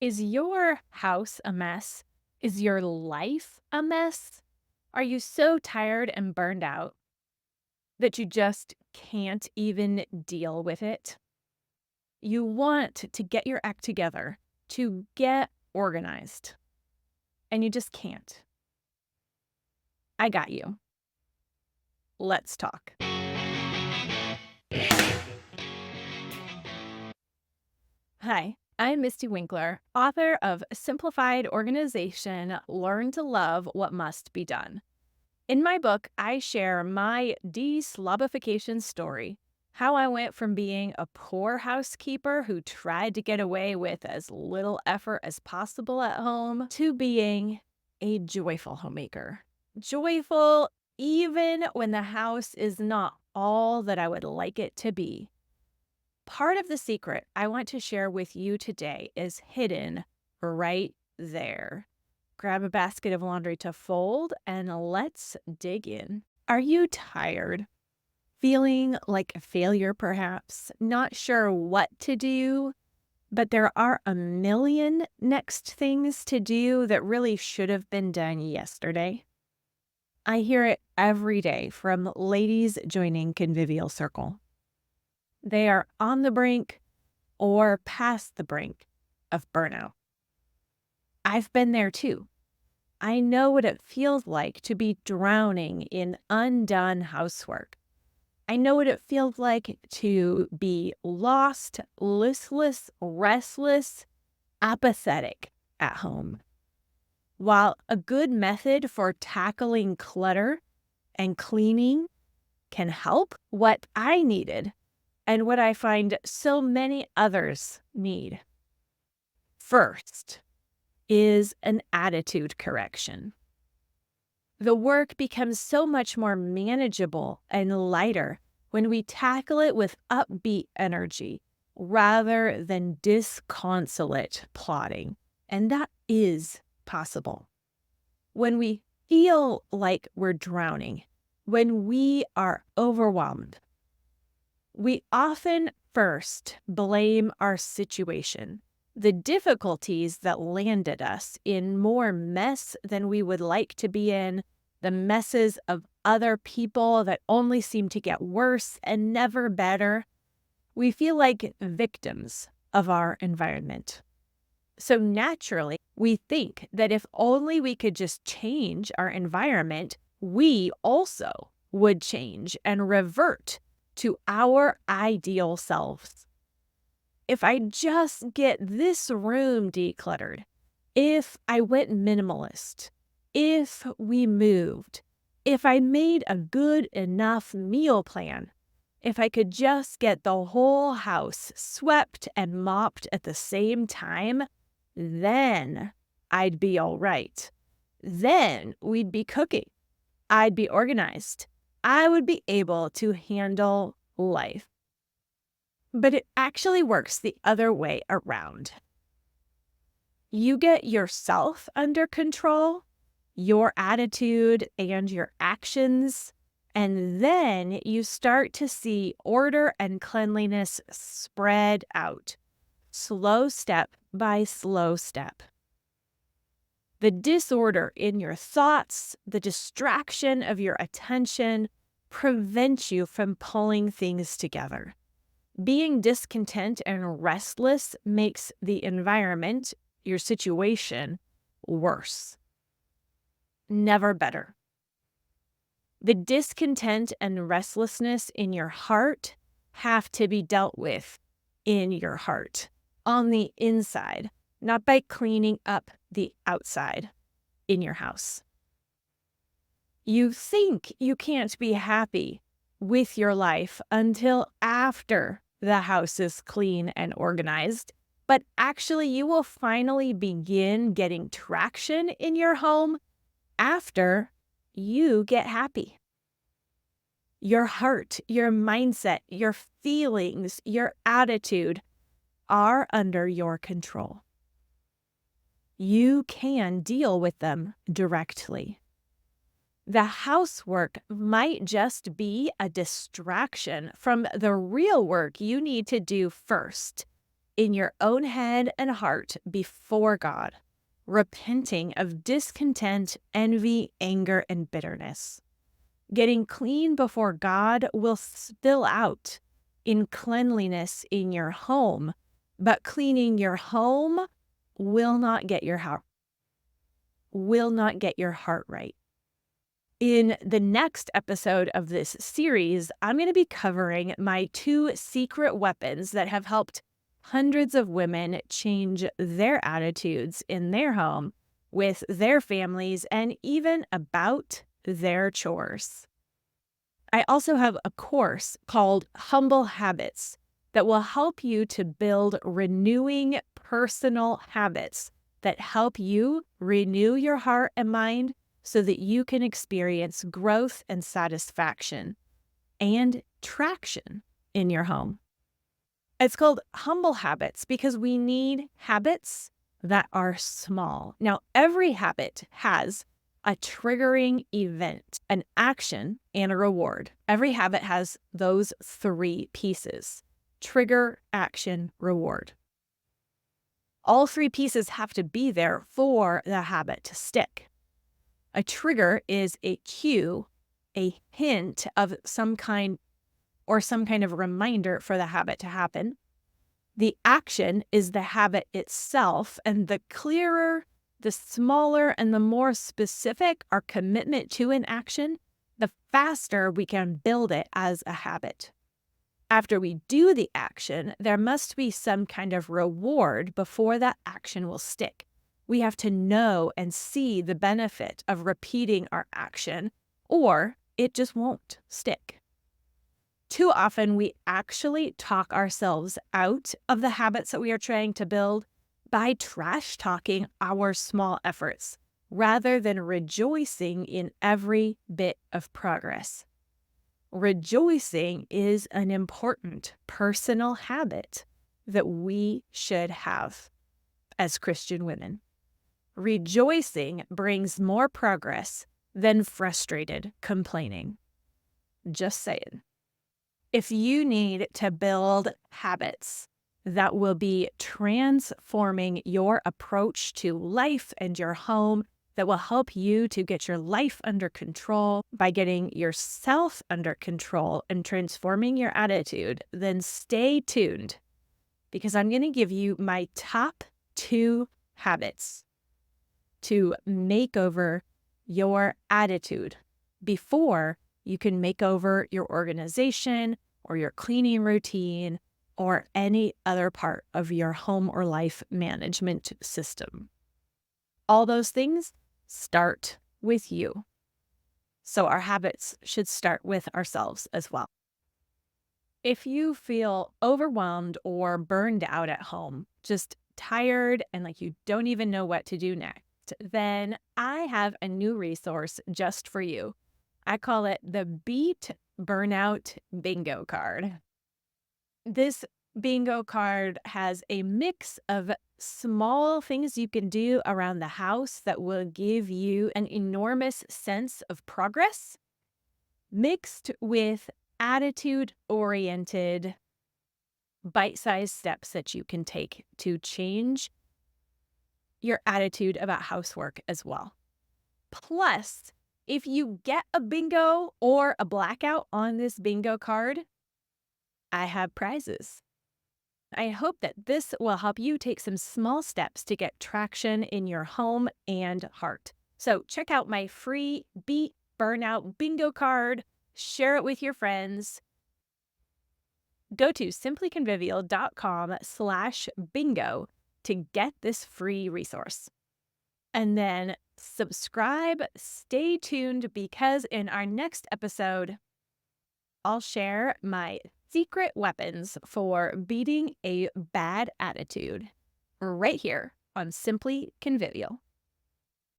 Is your house a mess? Is your life a mess? Are you so tired and burned out that you just can't even deal with it? You want to get your act together, to get organized, and you just can't. I got you. Let's talk. Hi, I'm Mystie Winckler, author of Simplified Organization Learn to Love What Must Be Done. In my book, I share my de-slobification story, how I went from being a poor housekeeper who tried to get away with as little effort as possible at home to being a joyful homemaker. Joyful even when the house is not all that I would like it to be. Part of the secret I want to share with you today is hidden right there. Grab a basket of laundry to fold and let's dig in. Are you tired? Feeling like a failure, perhaps? Not sure what to do, but there are a million next things to do that really should have been done yesterday? I hear it every day from ladies joining Convivial Circle. They are on the brink or past the brink of burnout. I've been there too. I know what it feels like to be drowning in undone housework. I know what it feels like to be lost, listless, restless, apathetic at home. While a good method for tackling clutter and cleaning can help, what I needed and what I find so many others need first is an attitude correction. The work becomes so much more manageable and lighter when we tackle it with upbeat energy rather than disconsolate plodding. And that is possible. When we feel like we're drowning, when we are overwhelmed, we often first blame our situation, the difficulties that landed us in more mess than we would like to be in, the messes of other people that only seem to get worse and never better. We feel like victims of our environment. So naturally, we think that if only we could just change our environment, we also would change and revert to our ideal selves. If I just get this room decluttered, if I went minimalist, if we moved, if I made a good enough meal plan, if I could just get the whole house swept and mopped at the same time, then I'd be all right. Then we'd be cooking. I'd be organized. I would be able to handle life. But it actually works the other way around. You get yourself under control, your attitude and your actions, and then you start to see order and cleanliness spread out, slow step by slow step. The disorder in your thoughts, the distraction of your attention prevents you from pulling things together. Being discontent and restless makes the environment, your situation, worse. Never better. The discontent and restlessness in your heart have to be dealt with in your heart, on the inside, not by cleaning up the outside in your house. You think you can't be happy with your life until after the house is clean and organized, but actually you will finally begin getting traction in your home after you get happy. Your heart, your mindset, your feelings, your attitude are under your control. You can deal with them directly. The housework might just be a distraction from the real work you need to do first. in your own head and heart before God, repenting of discontent, envy, anger, and bitterness. Getting clean before God will spill out in cleanliness in your home, but cleaning your home will not get your heart right. In the next episode of this series, I'm going to be covering my 2 secret weapons that have helped hundreds of women change their attitudes in their home, with their families, and even about their chores. I also have a course called Humble Habits that will help you to build renewing personal habits that help you renew your heart and mind so that you can experience growth and satisfaction and traction in your home. It's called Humble Habits because we need habits that are small. Now, every habit has a triggering event, an action, and a reward. Every habit has those 3 pieces: trigger, action, reward. All 3 pieces have to be there for the habit to stick. A trigger is a cue, a hint of some kind of reminder for the habit to happen. The action is the habit itself, and the clearer, the smaller, and the more specific our commitment to an action, the faster we can build it as a habit. After we do the action, there must be some kind of reward before that action will stick. We have to know and see the benefit of repeating our action, or it just won't stick. Too often, we actually talk ourselves out of the habits that we are trying to build by trash talking our small efforts rather than rejoicing in every bit of progress. Rejoicing is an important personal habit that we should have as Christian women. Rejoicing brings more progress than frustrated complaining. Just saying. If you need to build habits that will be transforming your approach to life and your home, that will help you to get your life under control by getting yourself under control and transforming your attitude, then stay tuned because I'm going to give you my top 2 habits to make over your attitude before you can make over your organization or your cleaning routine or any other part of your home or life management system. All those things start with you. So our habits should start with ourselves as well. If you feel overwhelmed or burned out at home, just tired and like you don't even know what to do next, then I have a new resource just for you. I call it the Beat Burnout Bingo Card. This bingo card has a mix of small things you can do around the house that will give you an enormous sense of progress, mixed with attitude-oriented, bite-sized steps that you can take to change your attitude about housework as well. Plus, if you get a bingo or a blackout on this bingo card, I have prizes. I hope that this will help you take some small steps to get traction in your home and heart. So check out my free Beat Burnout Bingo Card. Share it with your friends. Go to simplyconvivial.com/bingo to get this free resource. And then subscribe, stay tuned, because in our next episode, I'll share my secret weapons for beating a bad attitude right here on Simply Convivial.